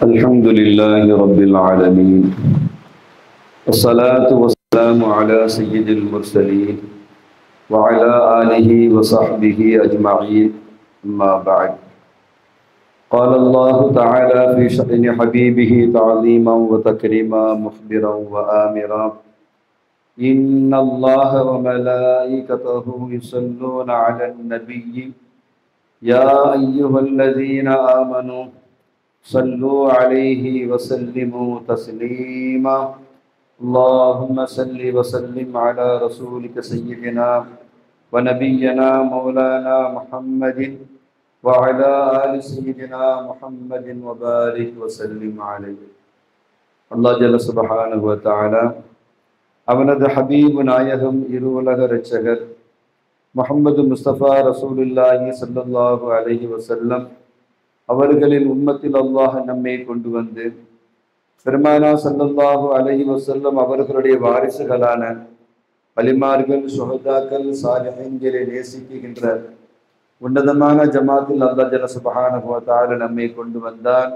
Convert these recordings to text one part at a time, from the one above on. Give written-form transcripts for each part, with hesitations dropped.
الحمد لله رب العالمين والصلاة والسلام على سيد المرسلين وعلى آله وصحبه أجمعين أما بعد قال الله تعالى في شأن حبيبه تعظيما وتكريما مخبرا وآمرا إن الله وملائكته يصلون على النبي يا أيها الذين آمنوا صلوا عليه وسلموا تسليما اللهم صل وسلم على رسولك سيدنا ونبينا مولانا محمد وعلى آل سيدنا محمد وبارك وسلم عليه. الله جل سبحانه وتعالى அவனது ஹபீபு நாயகம் இருவுலக இரட்சகர் முஹம்மது முஸ்தபா ரசூலுல்லாஹி ஸல்லல்லாஹு அலைஹி வஸல்லம் அவர்களின் உம்மத்தில் அல்லாஹ் நம்மை கொண்டு வந்து பெருமானா ஸல்லல்லாஹு அலைஹி வஸல்லம் அவர்களுடைய வாரிசுகளான வலிமார்கள், சுஹதாக்கள், சாலிஹீன்களை நேசிக்கின்ற உன்னதமான ஜமாத்தில் அல்லாஹ் ஜல்ல சுப்ஹானஹு வ தஆலா நம்மை கொண்டு வந்தான்.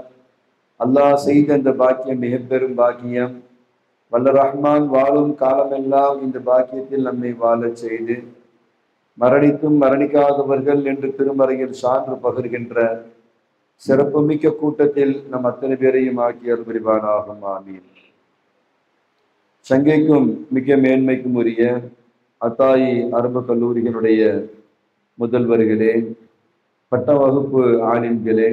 அல்லாஹ் செய்த இந்த பாக்கியம் மிக பெரும் பாக்கியம். வல்ல ரஹ்மான் வாழும் காலமெல்லாம் இந்த பாக்கியத்தில் நம்மை வாழச் செய்து மரணித்தும் மரணிக்காதவர்கள் என்று திருமறையில் சான்று பகிர்கின்ற சிறப்புமிக்க கூட்டத்தில் நம் அத்தனை பேரையும் ஆக்கிய புரிவானாகும். ஆமீன். சங்கைக்கும் மிக மேன்மைக்கும் உரிய அத்தாயி அரபு கல்லூரிகளுடைய முதல்வர்களே, பட்ட வகுப்பு ஆலிம்களே,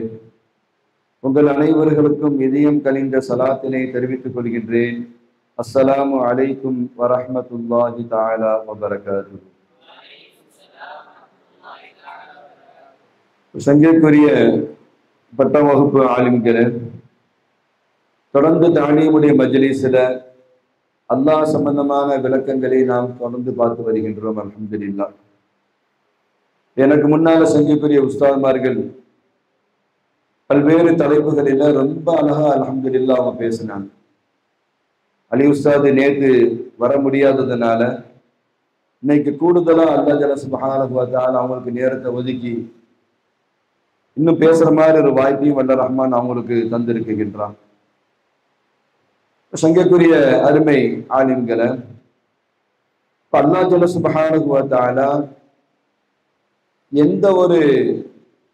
உங்கள் அனைவர்களுக்கும் இதயம் கனிந்த சலாத்தினை தெரிவித்துக் கொள்கின்றேன். அஸ்ஸலாமு அலைக்கும் வரஹ்மத்துல்லாஹி தஆலா வபரகாத்துஹு. சங்கைக்குரிய பட்ட வகுப்பு ஆலிம்களே, தொடர்ந்து தானியமுடைய மஜ்லிஸில் அல்லாஹ் சம்பந்தமான விளக்கங்களை நாம் தொடர்ந்து பார்த்து வருகின்றோம். அல்ஹம்துலில்லாஹ். எனக்கு முன்னால சங்கைக்குரிய உஸ்தாத்மார்கள் பல்வேறு தலைப்புகளில் ரொம்ப அழகா அல்ஹம்துலில்லாஹ் அவங்க பேசினாங்க. அலி உஸ்தாது நேற்று வர முடியாததுனால இன்னைக்கு கூடுதலா அல்லாஹ் ஜல்ல சுப்ஹானஹு வ தஆலா அவங்களுக்கு நேரத்தை ஒதுக்கி இன்னும் பேசுற மாதிரி ஒரு வாய்ப்பையும் வல்ல ரஹ்மான் அவங்களுக்கு தந்திருக்கின்றான். சங்கைக்குரிய அருமை ஆலிம்களை, அல்லாஹ் ஜல்ல சுப்ஹானஹு வ தஆலா எந்த ஒரு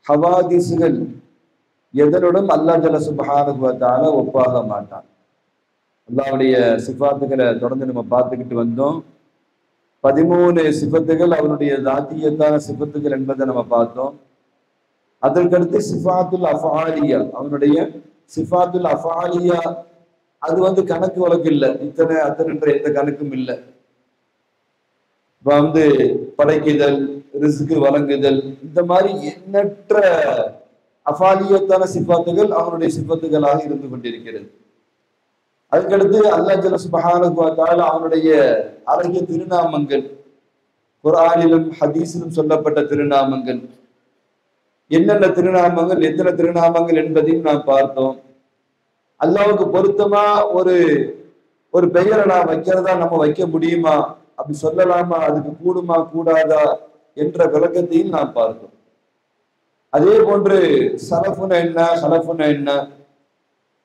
ஹவாதிஸ்கள் எதனுடன் அல்லாஹ் ஜல்ல சுப்ஹானஹு வ தஆலா ஒப்பாக மாட்டான். அல்லாஹ்வுடைய சிஃபாத்துகளை தொடர்ந்து நம்ம பார்த்துக்கிட்டு வந்தோம். 13 சிஃபத்துகள் அவனுடைய தாத்தியத்தான சிஃபத்துகள் என்பதை நம்ம பார்த்தோம். அதற்கடுத்து சிஃபாத்துல் அஃஆலியா, அவனுடைய சிஃபாத்துல் அஃஆலியா, அது கணக்கு வழக்கு இல்லை, இத்தனை அத்தனைன்ற எந்த கணக்கும் இல்லை. இப்ப படைக்குதல், ரிஸ்க் வழங்குதல், இந்த மாதிரி எண்ணற்ற அஃஆலியத்தான சிஃபாத்துகள் அவனுடைய சிஃபத்துகளாக இருந்து கொண்டிருக்கிறது. அதுக்கடுத்து அல்லாஹ் ஜல்ல சுப்ஹானஹு வ தஆலா அவனுடைய அழகிய திருநாமங்கள், குர்ஆனிலும் ஹதீஸிலும் சொல்லப்பட்ட திருநாமங்கள், என்னென்ன திருநாமங்கள், எத்தனை திருநாமங்கள் என்பதையும் நாம் பார்த்தோம். அல்லாஹ்வுக்கு பொருத்தமா ஒரு பெயரை நான் வைக்கிறதா, நம்ம வைக்க முடியுமா, அப்படி சொல்லலாமா, அதுக்கு கூடுமா கூடாதா என்ற விளக்கத்தையும் நாம் பார்த்தோம். அதே போன்று சலஃபுனா என்ன, ஹலஃபுனா என்ன,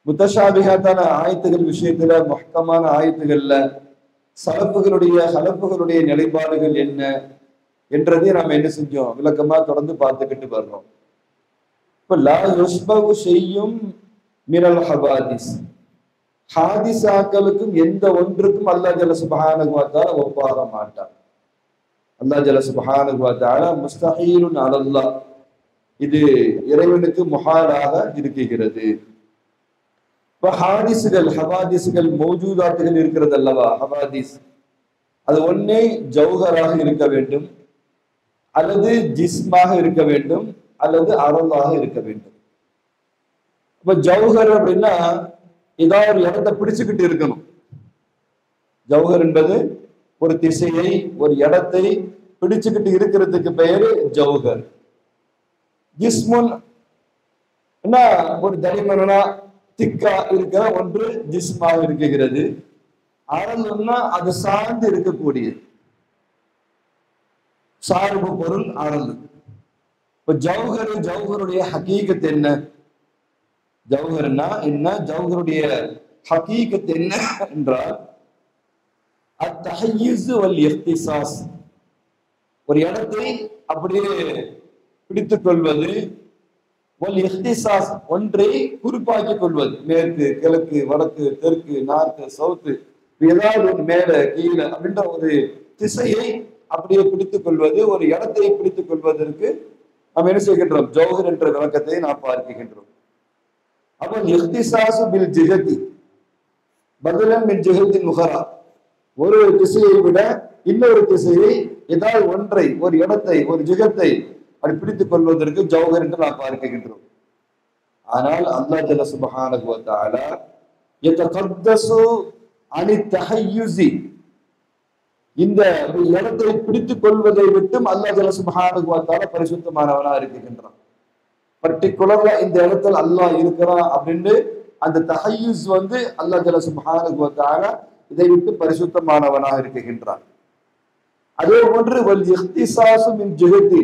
முத்தஷாபிஹாத்தான ஆயத்துகள் விஷயத்துல, முஹ்கமான ஆயத்துகள்ல சலஃபுகளுடைய ஹலஃபுகளுடைய நிலைப்பாடுகள் என்ன என்றதையும் நாம் என்ன செஞ்சோம், விளக்கமா தொடர்ந்து பார்த்துக்கிட்டு வர்றோம். இப்ப லா யுஸ்பகு செய்யும் மினல் ஹவாதிஸ், ஹாதிசாக்களுக்கும் எந்த ஒன்றுக்கும் அல்லாஹ் ஜல்ல சுப்ஹானஹு வ தஆலா ஒப்பாக மாட்டார். அல்லாஹ் ஜல்ல சுப்ஹானஹு வ தஆலா முஸ்தஹீலுன் அலல்லாஹ், இது இறைவனுக்கு முஹாலாக இருக்குகிறது. இப்ப ஹாதிஸ்கள், ஹவாதிஸ்கள், மௌஜூதாத்துகள் இருக்கிறது அல்லவா, ஹவாதிஸ், அது ஒன்னே ஜௌஹராக இருக்க வேண்டும், அல்லது ஜிஸ்மாக இருக்க வேண்டும், அல்லது அரலாக இருக்க வேண்டும். இப்ப ஜௌஹர் அப்படின்னா ஏதாவது ஒரு இடத்தை பிடிச்சுக்கிட்டு இருக்கணும். ஜௌஹர் என்பது ஒரு திசையை, ஒரு இடத்தை பிடிச்சுக்கிட்டு இருக்கிறதுக்கு பெயரு ஜௌஹர். ஜிஸ்முன் ஒரு தனிமனா திக்கா இருக்கிற ஒன்று ஜிஸ்மாக இருக்குகிறது. அரல்னா அது சார்ந்து இருக்கக்கூடியது, சார்பு பொருள் அரல். இப்ப ஜௌஹருடைய ஹகீகத் என்ன? ஜௌஹர்னா என்ன, ஜௌஹருடைய ஹகீகத் என்ன என்றால் அத்தஹய்யுஸ் வல் இஹ்திசாஸ், ஒரு இடத்தை அப்படியே பிடித்துக் கொள்வது, வல் இஹ்திசாஸ் ஒன்றை குறிப்பாக்கிக் கொள்வது, மேற்கு கிழக்கு வடக்கு தெற்கு நார்த்து சவுத்து ஏதாவது ஒரு மேல கீழே அப்படின்ற ஒரு திசையை அப்படியே பிடித்துக் கொள்வது, ஒரு இடத்தை பிடித்துக் கொள்வதற்கு நாம் என்ன செய்கின்றோம், ஜௌஹர் என்ற விளக்கத்தை நாம் பார்க்கின்றோம். அப்ப இஹ்திசாசு பில் ஜிஹதி பதலன் மின் ஜிஹத்தின் முகரா, ஒரு திசையை விட இன்னொரு திசையை ஏதாவது ஒன்றை, ஒரு இடத்தை, ஒரு ஜிகத்தை அப்படி பிடித்துக் கொள்வதற்கு ஜௌஹர் என்று நாம் பார்க்கின்றோம். ஆனால் அல்லாஹ் ஜல்ல சுப்ஹானஹு வ தஆலா யதகத்தஸு அனி தஹய்யுஸி, இந்த இடத்தை பிடித்துக் கொள்வதை விட்டும் அல்லாஹ் ஜல்ல சுப்ஹானஹு வ தஆலா பரிசுத்தமானவனா இருக்கின்றான். பர்டிகுலர்ல இந்த இடத்துல அல்லாஹ் இருக்கிறான் அப்படின்னு அந்த தஹய்யுஸ் அல்லாஹ் ஜல்ல சுப்ஹானஹு வ தஆலா இதை விட்டு பரிசுத்தமானவனாக இருக்கின்றான். அதே போன்று வல் இஹ்திசாஸு மின் ஜிஹதி,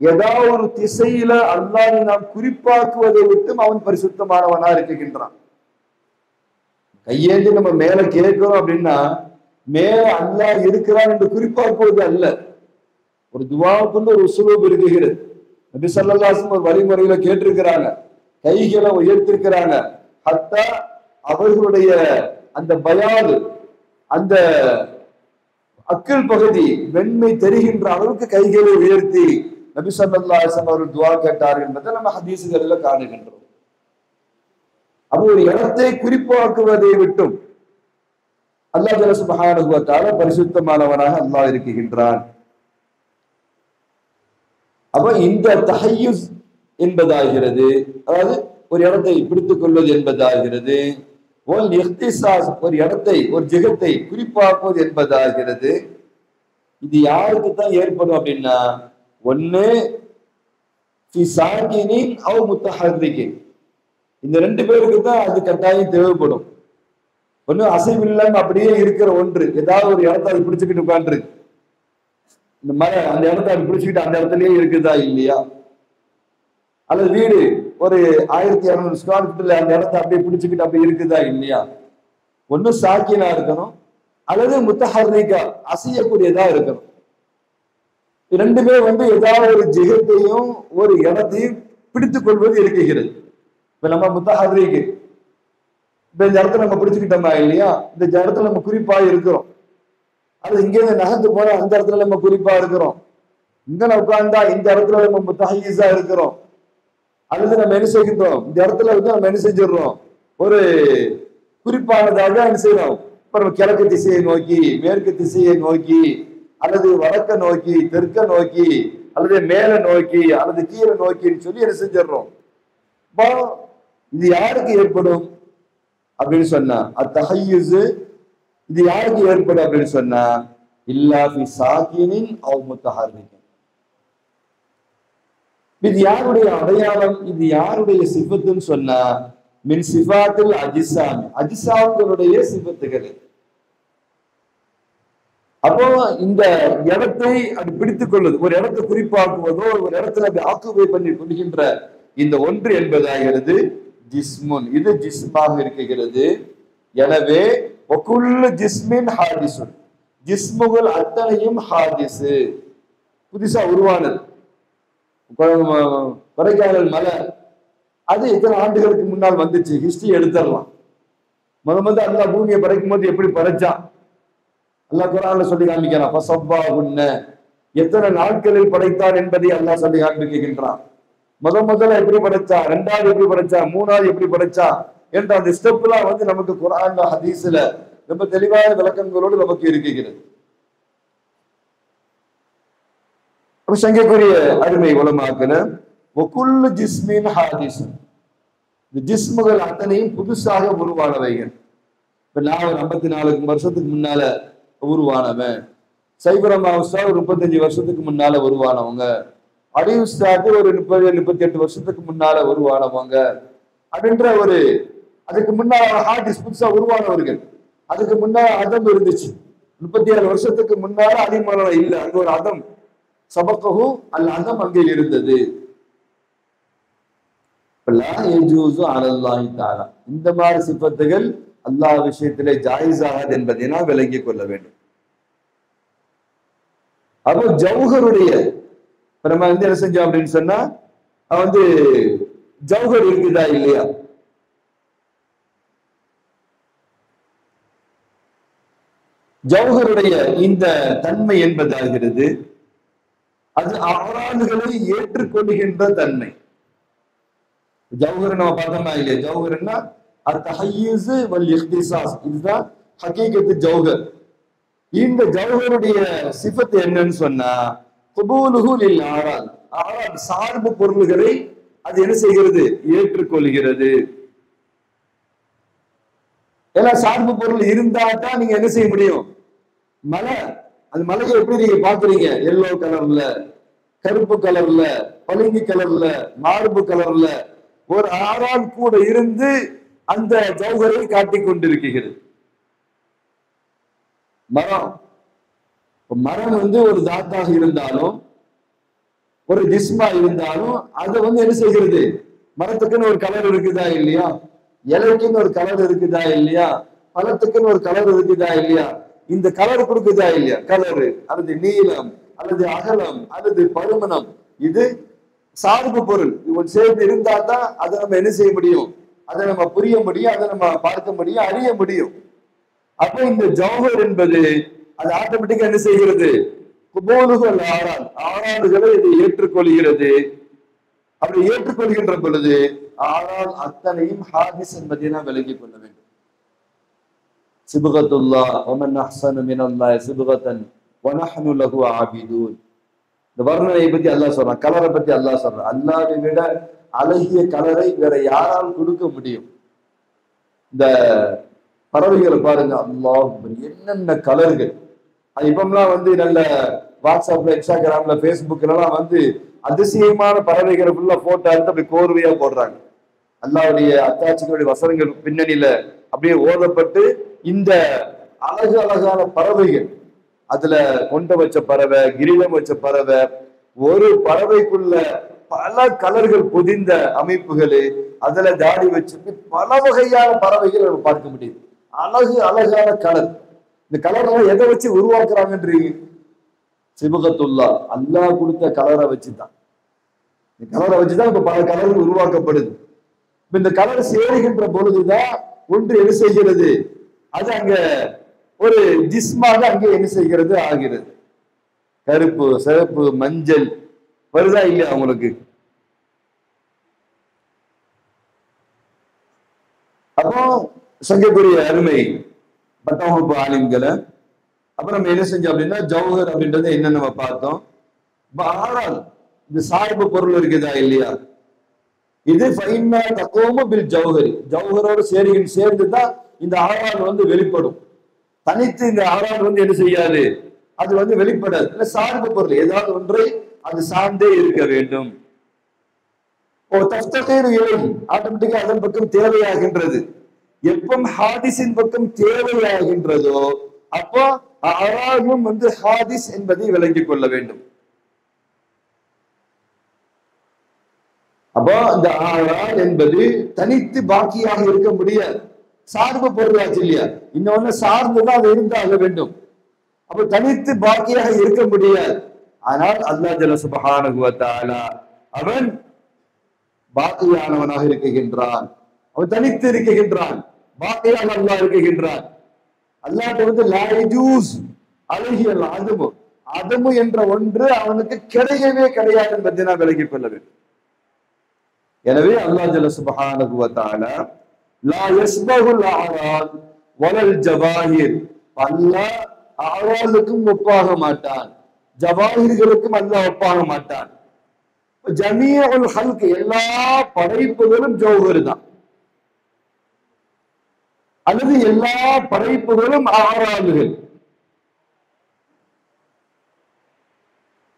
ஏதாவது ஒரு திசையில அல்லாஹ்வை நாம் குறிப்பாக்குவதை விட்டும் அவன் பரிசுத்தமானவனா இருக்கின்றான். கையேந்தி நம்ம மேல கேட்கிறோம் அப்படின்னா மேல அல்லாஹ் இருக்கிறான் என்று குறிப்பாக்குவது அல்ல. ஒரு துவாவுக்குன்னு ஒரு உஸ்லூப் இருக்குகிறது. நபி ஸல்லல்லாஹு அலைஹி வஸல்லம் ஒரு வழிமுறையில கேட்டிருக்கிறாங்க, கைகளை உயர்த்திருக்கிறாங்க. ஹத்தா அவர்களுடைய அந்த பயாது, அந்த அக்கில் பகுதி வெண்மை தெரிகின்ற அளவுக்கு கைகளை உயர்த்தி நபி ஸல்லல்லாஹு அலைஹி வஸல்லம் அவர்கள் துஆ கேட்டார்கள் என்பதை நம்ம ஹதீஸ்களில் காணுகின்றோம். அப்போ ஒரு இடத்தை குறிப்பாக்குவதை விட்டும் அல்லாஹ் ஜல்ல சுப்ஹானஹு வ தஆலா பரிசுத்தமானவனாக அல்லாஹ் இருக்கின்றான். அப்ப இந்த தஹய்யுஸ் என்பதாகிறது, அதாவது ஒரு இடத்தை பிடித்துக் கொள்வது என்பதாகிறது, ஒல் இஹ்திசாஸ் ஒரு இடத்தை, ஒரு ஜிகத்தை குறிப்பாக்குவது என்பதாகிறது. இது யாருக்கு தான் ஏற்படும் அப்படின்னா, ஒன்னு ஃபி சாகினின் அவ் முத்தஹர்ரிகின், இந்த ரெண்டு பேருக்கு தான் அது கட்டாயம் தேவைப்படும். ஒண்ணு அசைவில்லாம அப்படியே இருக்கிற ஒன்று, ஏதாவது ஒரு இடத்த அது பிடிச்சுக்கிட்டு உட்கார்ந்து, இந்த மலை அந்த இடத்த அது பிடிச்சுக்கிட்டு அந்த இடத்துலயே இருக்குதா இல்லையா, அல்லது வீடு ஒரு 1200 ஸ்கொயர் ஃபீட்ல அந்த இடத்த அப்படியே பிடிச்சுக்கிட்டு அப்படி இருக்குதா இல்லையா. ஒண்ணு சாக்கினா இருக்கணும், அல்லது முத்தஹர்ரிகா அசையக்கூடியதா இருக்கணும். ரெண்டுமே ஏதாவது ஒரு ஜிகத்தையும் ஒரு இடத்தையும் பிடித்துக் கொள்வது இருக்குகிறது. இப்ப நம்ம முத்தஹர்ரிக், இப்ப இந்த இடத்துல நம்ம பிடிச்சுக்கிட்டோமா இல்லையா, இந்த இடத்துல நம்ம குறிப்பா இருக்கிறோம். அது இங்கே நகர்ந்து போனா அந்த இடத்துல நம்ம குறிப்பா இருக்கிறோம். இங்க உட்கார்ந்தா இந்த இடத்துல நம்ம முத்தஹய்யிஸா இருக்கிறோம். அல்லது நம்ம என்ன செய்கின்றோம், இந்த இடத்துல நம்ம என்ன செஞ்சிடறோம், ஒரு குறிப்பானதாக என்ன செய்யறோம், இப்ப கிழக்கு திசையை நோக்கி, மேற்கு திசையை நோக்கி, அல்லது வடக்க நோக்கி, தெற்க நோக்கி, அல்லது மேல நோக்கி, அல்லது கீழே நோக்கின்னு சொல்லி என்ன செஞ்சிடறோம். இது யாருக்கு ஏற்படும் அப்படின்னு சொன்னா, அத்தஹய்யுஸ் இது யாருக்கு ஏற்படும் அப்படின்னு சொன்னா, இல்லா ஃபி சாகினின் அவ் முத்தஹர்ரிகின். இது யாருடைய அடையாளம், இது யாருடைய சிஃபத்துன்னு சொன்னா, மின் சிஃபாத்தில் அஜிசாமி, அஜிசாம்களுடைய சிஃபத்துகள். அப்போ இந்த இடத்தை அது பிடித்துக் கொள்வது, ஒரு இடத்தை குறிப்பாக்குவதோ ஒரு இடத்துல அப்படி ஆக்குபை பண்ணி கொள்கின்ற இந்த ஒன்று என்பதாகிறது ஜிஸ்முன், இது ஜிஸ்மாக இருக்கிறது. எனவே ஒக்குள்ளு ஜிஸ்மின் ஹாதிசுன், ஜிஸ்முகள் அத்தனையும் ஹாதிசு, புதுசா உருவானது. கொடைக்கானல் மலை அது எத்தனை ஆண்டுகளுக்கு முன்னால் வந்துச்சு, ஹிஸ்டரி எடுத்துடலாம். முதல்ல அல்லாஹ் பூமியை படைக்கும் போது எப்படி படைச்சான் அல்லாஹ் குர்ஆன்ல சொல்லி காண்பிக்கிறான். ஃபஸப்பாஹுன்ன, எத்தனை நாட்களில் படைத்தார் என்பதை அல்லாஹ் சொல்லி காண்பிக்கின்றான். முதல்ல எப்படி படைச்சா, ரெண்டாவது எப்படி படைச்சா, மூணாவது எப்படி படைச்சா என்ற அந்த ஸ்டெப்லாம் நமக்கு குர்ஆன்ல ஹதீஸ்ல ரொம்ப தெளிவான விளக்கங்களோடு நமக்கு இருக்கிறது. சங்கைக்குரிய அருமை உலமாக்கல ஒக்குள்ளு ஜிஸ்மின் ஹாதிஸ், இந்த ஜிஸ்முகள் அத்தனையும் புதுசாக உருவானவைகள். இப்ப நான் ஒரு 54 வருஷத்துக்கு முன்னால உருவானவன், சைபரமா உஸ்தாத் ஒரு 35 வருஷத்துக்கு முன்னால உருவானவங்க, அலி உஸ்தாத் ஒரு 30-38 வருஷத்துக்கு முன்னால உருவானவங்க அப்படின்ற ஒரு, அதுக்கு முன்னால ஹாதிஸ் புதுசா உருவானவர்கள். அதுக்கு முன்னால அதம் இருந்துச்சு. 37 வருஷத்துக்கு முன்னால அலிமலை இல்ல, அங்க ஒரு அதம் சபக்கஹு அல் அதம் அங்கே இருந்தது. இந்த மாதிரி சிபத்துகள் அல்லாஹ் விஷயத்திலே ஜாயிஸ் ஆகாது என்பதை நாம் விளங்கிக் கொள்ள வேண்டும். அப்போ ஜௌஹருடைய நம்ம வந்து என்ன செஞ்சோம் அப்படின்னு சொன்னா வந்து ஜௌஹர் இருக்குதா இல்லையா? ஜௌஹருடைய இந்த தன்மை என்பதாகிறது அது அராதுகளை ஏற்றுக்கொள்கின்ற தன்மை. ஜௌஹர் நம்ம பார்த்தோமா இல்லையா? ஜௌஹர்னா அத்தஹய்யிஸ் வல் இக்திசாஸ், இதுதான் ஹகீகத்து ஜௌஹர். இந்த ஜௌஹருடைய சிஃபத் என்னன்னு சொன்னா குபூலுஹு லில் ஆராத், ஆராத் சார்பு பொருள்களை அது என்ன செய்கிறது? ஏற்றுக்கொள்கிறது. ஏன்னா சார்பு பொருள் இருந்தா தான் நீங்க என்ன செய்ய முடியும்? மலை, அந்த மலையை எப்படி நீங்க பாக்குறீங்க? எல்லோ கலர்ல, கருப்பு கலர்ல, பளிங்கு கலர்ல, மார்பு கலர்ல ஒரு ஆறால் கூட இருந்து அந்த ஜௌஹரை காட்டிக் கொண்டிருக்கிறது. மரம், மரம் வந்து ஒரு தாத்தாக இருந்தாலும் ஒரு ஜிஸ்மா இருந்தாலும் அது வந்து என்ன செய்கிறது? மரத்துக்குன்னு ஒரு கலர் இருக்குதா இல்லையா? இலைக்குன்னு ஒரு கலர் இருக்குதா இல்லையா? பழத்துக்குன்னு ஒரு கலர் இருக்குதா இல்லையா? இந்த கலர் கொடுக்குதா இல்லையா? கலரு அல்லது நீளம் அல்லது அகலம் அல்லது பருமனம், இது சார்பு பொருள். இவன் சேர்ந்து இருந்தா தான் அதை நம்ம என்ன செய்ய முடியும்? அதை நம்ம புரிய முடியும், அதை நம்ம பார்க்க முடியும், அறிய முடியும். அப்ப இந்த ஜௌஹர் என்பது அது ஆட்டோமேட்டிக்கா என்ன செய்கிறது? குபூலுகள் ஆறால், ஆறாடுகளை இது ஏற்றுக்கொள்கிறது. அப்படி ஏற்றுக்கொள்கின்ற பொழுது ஆனால் அத்தனையும் ஹாதிஸ் என்பதை நாம் விளங்கிக் கொள்ள வேண்டும். சிபகத்துல்லாஹ் வமன் அஹ்ஸனு மினல்லாஹி சிபகத்தன் வநஹ்னு லஹு ஆபிதூன். இந்த வர்ணனையை பத்தி அல்லாஹ் சொல்றான், கலரை பத்தி அல்லாஹ் சொல்றான். அல்லாஹ்வை விட அழகிய கலரை வேற யாரால் கொடுக்க முடியும்? இந்த பறவைகளை பாருங்க, அல்லாஹ் என்னென்ன கலர்கள். இப்பெல்லாம் வந்து நல்ல வாட்ஸ்அப்ல, இன்ஸ்டாகிராம்ல, பேஸ்புக்ல எல்லாம் வந்து அதிசயமான பறவைகளை ஃபுல்லா போட்டோ எடுத்து அப்படி கோர்வையா போடுறாங்க. அல்லாஹ்வுடைய அத்தாட்சிகளுடைய வசனங்கள் பின்னணியில அப்படியே ஓதப்பட்டு இந்த அழகு அழகான பறவைகள், அதுல கொண்ட வச்ச பறவை, கிரீடம் வச்ச பறவை, ஒரு பறவைக்குள்ள பல கலர்கள் பொதிந்த அமைப்புகள், அதுல தாடி வச்சுட்டு பல வகையான பறவைகள் நம்ம பார்க்க முடியுது. அழகு அழகான கலர். இந்த கலர் எதை வச்சு உருவாக்குறாங்கன்றீங்க? சிபகத்துல்லா, அல்லாஹ் கொடுத்த கலரை வச்சுதான், இந்த கலரை வச்சுதான் இப்ப பல கலர்கள் உருவாக்கப்படுது. இந்த கலர் சேருகின்ற பொழுதுதான் ஒன்று என்ன செய்கிறது? அது அங்க ஒரு ஜிஸ்மாக அங்கே என்ன செய்கிறது? ஆகிறது. கருப்பு, சிவப்பு, மஞ்சள் வருதா இல்லையா அவங்களுக்கு? அப்போ சங்கக்கூடிய அருமை பட்டவகுப்பு ஆலிம்களை அப்புறம் நம்ம என்ன செஞ்சோம் அப்படின்னா ஜௌஹர் அப்படின்றத என்ன நம்ம பார்த்தோம். ஆனால் இந்த சார்பு பொருள் இருக்குதா இல்லையா? இது ஃபைன்னா தகோமு பில் ஜௌஹரி, ஜௌஹரோடு சேர்ந்துதான் இந்த ஆறால் வந்து வெளிப்படும். தனித்து இந்த ஆறால் வந்து என்ன செய்யாது? அது வந்து வெளிப்படாது. இல்ல சார்பு பொருள் ஏதாவது ஒன்றை அது சார்ந்தே இருக்க வேண்டும். ஆட்டோமேட்டிக்கா அதன் பக்கம் தேவையாகின்றது. எப்ப ஹாதிஸின் பக்கம் தேவையாகின்றதோ அப்போ ஆறாலும் வந்து ஹாதிஸ் என்பதை விளங்கிக் கொள்ள வேண்டும். அப்போ இந்த ஆறால் என்பது தனித்து பாக்கியாக இருக்க முடியாது. சார்பு பொருளாச்சு இல்லையா? இன்னொன்னு சார்ந்துதான் அது இருந்தாக வேண்டும். அப்ப தனித்து பாக்கியாக இருக்க முடியாது. ஆனால் அல்லாஹ் ஜல்ல சுப்ஹானஹு வ தஆலா அவன் பாக்கியானவனாக இருக்குகின்றான். அவன் தனித்து இருக்குகின்றான். பாக்கியாக அல்லாஹ் இருக்குகின்றான். அல்லாஹ்ட்ட வந்து லா யஜூஸ் அலைஹி அல் அதமு, அதமு என்ற ஒன்று அவனுக்கு கிடையவே கிடையாது என்பதை நான் விளங்கிக் கொள்ள வேண்டும். எனவே அல்லாஹ் ஜல்ல சுப்ஹானஹு வ தஆலா லா யஸ்பஹுல் அராத் வலல் ஜவாஹிர், அல்லாஹ் ஆறாலுக்கும் ஒப்பாக மாட்டான், ஜவாஹிர்களுக்கும் அல்லாஹ் ஒப்பாக மாட்டான். ஜமீஉல் ஹல்க், எல்லா படைப்புகளும் ஜௌஹர் தான், அல்லது எல்லா படைப்புகளும் ஆறாலுகள்.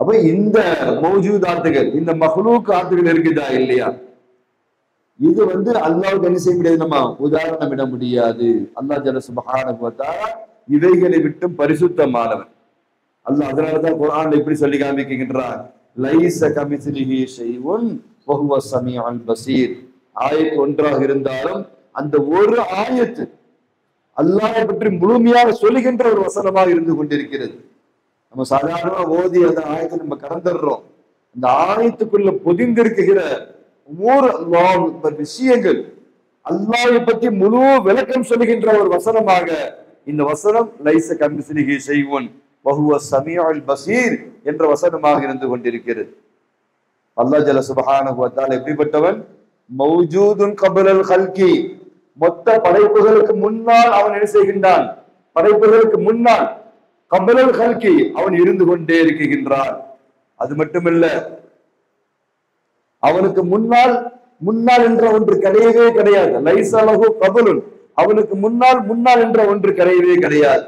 அப்ப இந்த மௌஜூதாத்துகள், இந்த மஹ்லூக் ஆத்துகள் இருக்குதா இல்லையா? இது வந்து அல்லாஹ்வுக்கு என்ன செய்ய முடியாது, நம்ம உதாரணம் இட முடியாது. அல்லாஹ் ஜல்ல சுப்ஹானஹு வ தஆலா இவைகளை விட்டும் பரிசுத்தமானவன். அல்லாஹ் அதனாலதான் குர்ஆன்ல இப்படி சொல்லி காமிக்கின்றான், லைஸ கமிஸ்லிஹி ஷைஉன் வஹுவ ஸமீஉல் பஸீர். ஆயத்து ஒன்றாக இருந்தாலும் அந்த ஒரு ஆயத்து அல்லாஹ்வை பற்றி முழுமையாக சொல்லுகின்ற ஒரு வசனமாக இருந்து கொண்டிருக்கிறது. நம்ம சாதாரணமா ஓதி அந்த ஆயத்தை நம்ம கடந்துடுறோம். அந்த ஆயத்துக்குள்ள பொதிந்திருக்கிற விஷயங்கள் அல்லாஹ்வை பற்றி முழு விளக்கம் சொல்லுகின்ற ஒரு வசனமாக இந்த வசனம் லைஸ கமிஸ்லிஹி ஷைஉன் வஹுவ ஸமீஉல் பஸீர் என்ற வசனமாக இருந்து கொண்டிருக்கிறது. அல்லாஹ் ஜல்ல சுப்ஹானஹு வ தஆலா எப்படிப்பட்டவன்? மௌஜூதுன் கப்லல் கல்கி, மொத்த படைப்புகளுக்கு முன்னால் அவன் என்ன செய்கின்றான்? படைப்புகளுக்கு முன்னால் கப்லல் கல்கி அவன் இருந்து கொண்டே இருக்கின்றான். அது மட்டுமல்ல, அவனுக்கு முன்னால் முன்னால் என்ற ஒன்று கிடையவே கிடையாது. லைஸ லஹு கப்லுன், அவனுக்கு முன்னால் என்ற ஒன்று கிடையவே கிடையாது.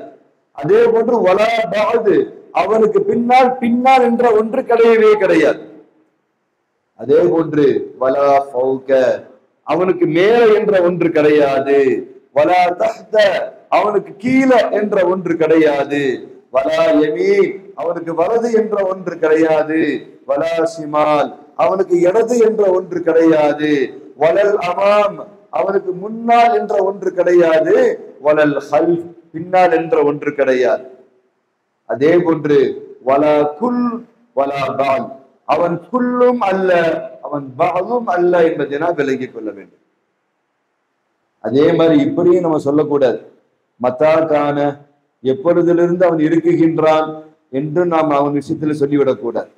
அதே போன்று வலா பஅது, அவனுக்கு பின்னால் என்ற ஒன்று கிடையவே கிடையாது. அதே போன்று வலா ஃபௌக, அவனுக்கு மேலே என்ற ஒன்று கிடையாது. வலா தஹ்த, அவனுக்கு கீழே என்ற ஒன்று கிடையாது. வலா யமீன், அவனுக்கு வலது என்ற ஒன்று கிடையாது. வலா ஷிமால், அவனுக்கு இடது என்ற ஒன்று கிடையாது. வலல் அமாம், அவனுக்கு முன்னால் என்ற ஒன்று கிடையாது. வலல் ஹல்ஃப், பின்னால் என்ற ஒன்று கிடையாது. அதே போன்று வலா குல் வலா பால், அவன் குல்லும் அல்ல, அவன் பாலும் அல்ல என்பதை நான் விலகிக் கொள்ள வேண்டும். அதே மாதிரி இப்படியும் நம்ம சொல்லக்கூடாது. மத்தாக்கான, எப்பொழுதிலிருந்து அவன் இருக்குகின்றான் என்று நாம் அவன் விஷயத்துல சொல்லிவிடக்கூடாது.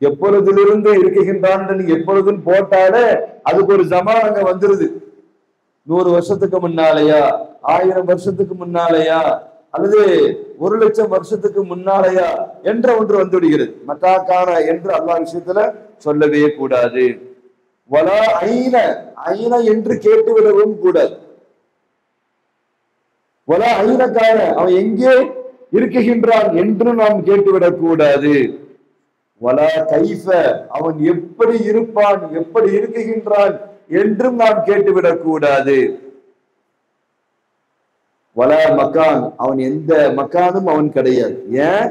எப்பொழுதிலிருந்து இருக்குகின்றான் நீங்க எப்பொழுதும் போட்டாலே அதுக்கு ஒரு ஜமான் அங்க வந்துருது. 100 வருஷத்துக்கு முன்னாலேயா, 1000 வருஷத்துக்கு முன்னாலேயா, அல்லது 1,00,000 வருஷத்துக்கு முன்னாலேயா என்ற ஒன்று வந்துவிடுகிறது. மத்தாக்கான என்று அல்லாஹ் விஷயத்துல சொல்லவே கூடாது. வலா ஐன, ஐன என்று கேட்டுவிடவும் கூடாது. வலா ஐனக்கான, அவன் எங்கே இருக்குகின்றான் என்று நாம் கேட்டுவிடக் கூடாது. வலா கைஃப, அவன் எப்படி இருப்பான், எப்படி இருக்குகின்றான் என்றும் நாம் கேட்டுவிடக் கூடாது. வலா மக்கான், அவன் எந்த மக்கானும் அவன் கிடையாது. ஏன்?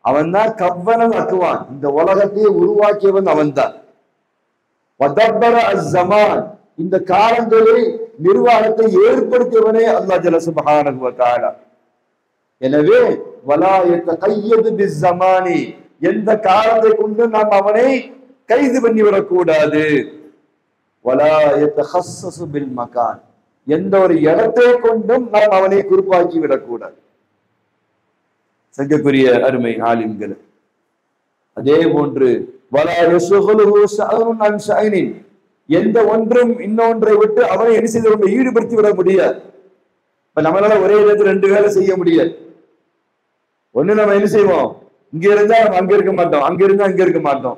அவன் தான் கவ்வனன் அக்குவான், இந்த உலகத்தையே உருவாக்கியவன் அவன் தான். வதப்பர அஸ்ஸமான், இந்த காலங்களை நிர்வாகத்தை ஏற்படுத்தியவனே அல்லாஹ் ஜல்ல சுப்ஹானஹு வ தஆலா. எனவே வலா யதகய்யது பிஸ்ஸமானி, எந்த காலத்தை கொண்டு நாம் அவனை கைது பண்ணிவிடக் கூடாது. வலா யதஹஸ்ஸஸு பில் மகான், எந்த ஒரு இடத்தை கொண்டும் நாம் அவனை குறிப்பாக்கி விடக்கூடாது. சங்கக்குரிய அருமை ஆலிம்கள். அதே போன்று வலா யஸ்ஹலுஹு ஷஅனுன் அன் ஷஅனின், எந்த ஒன்றும் இன்னொன்றை விட்டு அவனை என்ன செய்து ஈடுபடுத்தி விட முடியாது. இப்ப நம்மளால ஒரே நேரத்தில் 2 வேலை செய்ய முடியாது. ஒண்ணு நம்ம என்ன செய்வோம், இங்க இருந்தா நம்ம அங்க இருக்க மாட்டோம், அங்க இருந்தா இங்க இருக்க மாட்டோம்.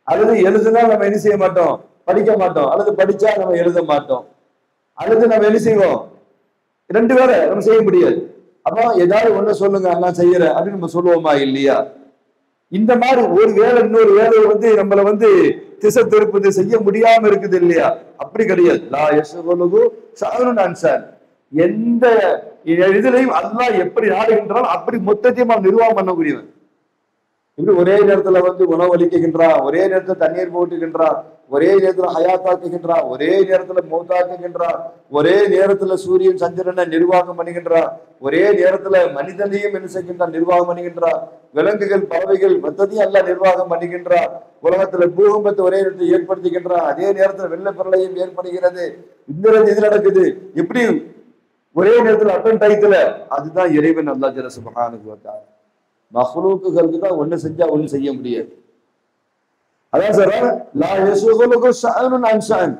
அல்லது எழுதுனா நம்ம என்ன செய்ய மாட்டோம், படிக்க மாட்டோம். அல்லது படிச்சா நம்ம எழுத மாட்டோம். அல்லது நம்ம என்ன செய்வோம், 2 வேலை நம்ம செய்ய முடியாது. அப்போ ஏதாவது ஒண்ணு சொல்லுங்க நான் செய்யறேன் அப்படின்னு நம்ம சொல்லுவோமா இல்லையா? இந்த மாதிரி ஒரு வேலை இன்னொரு வேலையை நம்மள திசை திருப்பது செய்ய முடியாம இருக்குது இல்லையா? அப்படி கிடையாது. லா யஸ்ஹலுஹு ஷஅனுன் அன் ஷஅன், எந்த இதுலையும் அல்லாஹ் எப்படி நாடுகின்றான் அப்படி மொத்தத்தையும் அவன் நிர்வாகம் பண்ணக்கூடியவன். இப்படி ஒரே நேரத்துல உணவளிக்கின்றான், ஒரே நேரத்துல தண்ணீர் போட்டுகின்றான், ஒரே நேரத்துல ஹயாத்தாக்குகின்றான், ஒரே நேரத்துல மௌத்தாக்குகின்றான், ஒரே நேரத்துல சூரியன் சந்திரனை நிர்வாகம் பண்ணுகின்றான், ஒரே நேரத்துல மனிதனையும் என்ன செய்கின்றான், நிர்வாகம் பண்ணுகின்றான், விலங்குகள் பறவைகள் மொத்தத்தையும் எல்லாம் நிர்வாகம் பண்ணுகின்றான், உலகத்துல பூகம்பத்தை ஒரே நேரத்தில் ஏற்படுத்துகின்றான், அதே நேரத்துல வெள்ளப்பரளையும் ஏற்படுகிறது. இந்த இது நடக்குது எப்படி ஒரே நேரத்துல அட்டன் டயத்துல? அதுதான் இறைவன் அல்லாஹ் ஜல்ல சுப்ஹானஹு வ தஆலா. மஹ்லூக்குகளுக்கு தான் ஒண்ணு செஞ்சா ஒண்ணு செய்ய முடியாது. அதான் சொல்ற லா யஸ்ஹலுஹு ஷஅனுன் அன் ஷஅன்,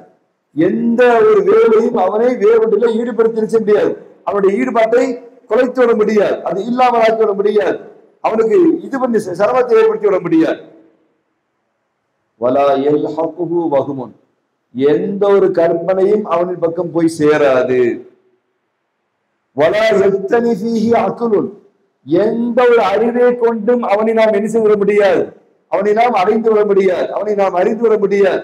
எந்த ஒரு வேலையும் அவனை வேறொன்றில் ஈடுபடுத்தி இருக்க முடியாது. அவனுடைய ஈடுபாட்டை குலைத்து விட முடியாது, அது இல்லாமல் ஆக்கி விட முடியாது, அவனுக்கு இது பண்ணி சிரமத்தை ஏற்படுத்தி விட முடியாது. வலா யல்ஹகுஹு வஹ்முன், எந்த ஒரு கற்பனையும் அவனின் பக்கம் போய் சேராது. வலா யக்தனி ஃபீஹி அக்லுன், எந்த ஒரு அறிவை கொண்டும் அவனை நாம் என்ன செய்து விட முடியாது, அவனை நாம் அடைந்து விட முடியாது, அவனை நாம் அறிந்து விட முடியாது.